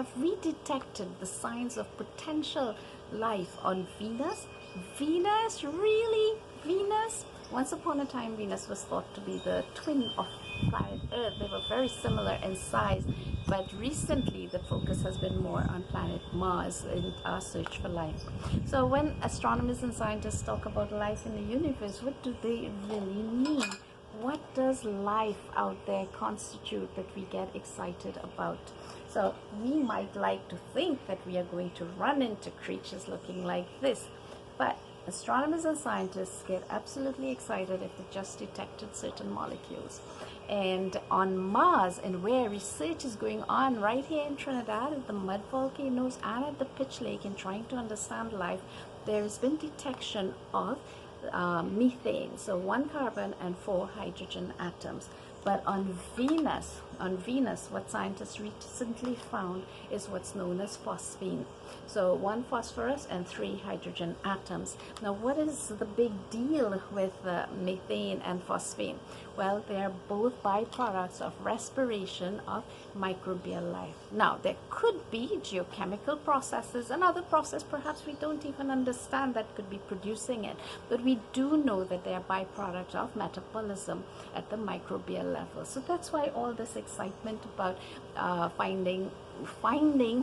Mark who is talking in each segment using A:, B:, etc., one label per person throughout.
A: have we detected the signs of potential life on Venus? Venus? Really? Venus? Once upon a time, Venus was thought to be the twin of planet Earth. They were very similar in size, but recently the focus has been more on planet Mars in our search for life. So when astronomers and scientists talk about life in the universe, what do they really mean? What does life out there constitute that we get excited about? So we might like to think that we are going to run into creatures looking like this, but astronomers and scientists get absolutely excited if they just detected certain molecules. And on Mars, and where research is going on right here in Trinidad at the mud volcanoes and at the pitch lake in trying to understand life, there has been detection of methane, so 1 carbon and 4 hydrogen atoms. But on Venus, what scientists recently found is what's known as phosphine. So 1 phosphorus and 3 hydrogen atoms. Now, what is the big deal with methane and phosphine? Well, they are both byproducts of respiration of microbial life. Now, there could be geochemical processes and other processes perhaps we don't even understand that could be producing it, but we do know that they are byproducts of metabolism at the microbial level. So that's why all this excitement about finding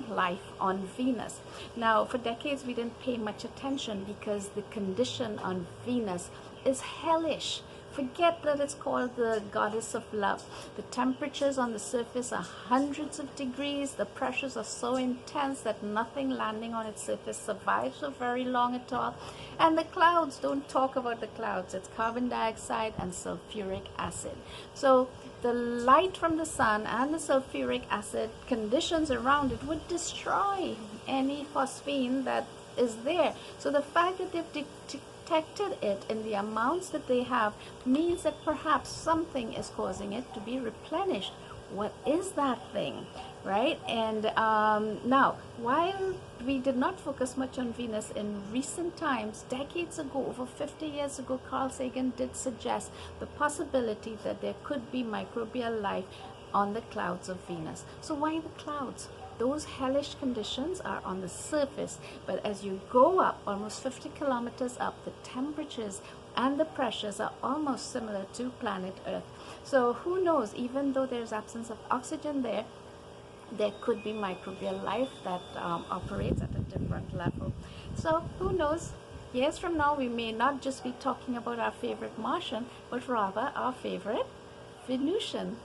A: life on Venus. Now, for decades we didn't pay much attention because the condition on Venus is hellish. Forget that it's called the goddess of love. The temperatures on the surface are hundreds of degrees. The pressures are so intense that nothing landing on its surface survives for very long at all. And the clouds, don't talk about the clouds. It's carbon dioxide and sulfuric acid. So the light from the sun and the sulfuric acid conditions around it would destroy any phosphine that is there. So the fact that they've detected it in the amounts that they have means that perhaps something is causing it to be replenished. What is that thing, right? And now, while we did not focus much on Venus in recent times, decades ago, over 50 years ago, Carl Sagan did suggest the possibility that there could be microbial life on the clouds of Venus. So why the clouds? Those hellish conditions are on the surface, but as you go up almost 50 kilometers up, the temperatures and the pressures are almost similar to planet Earth. So who knows, even though there's absence of oxygen there could be microbial life that operates at a different level. So who knows, years from now we may not just be talking about our favorite Martian, but rather our favorite Venusian.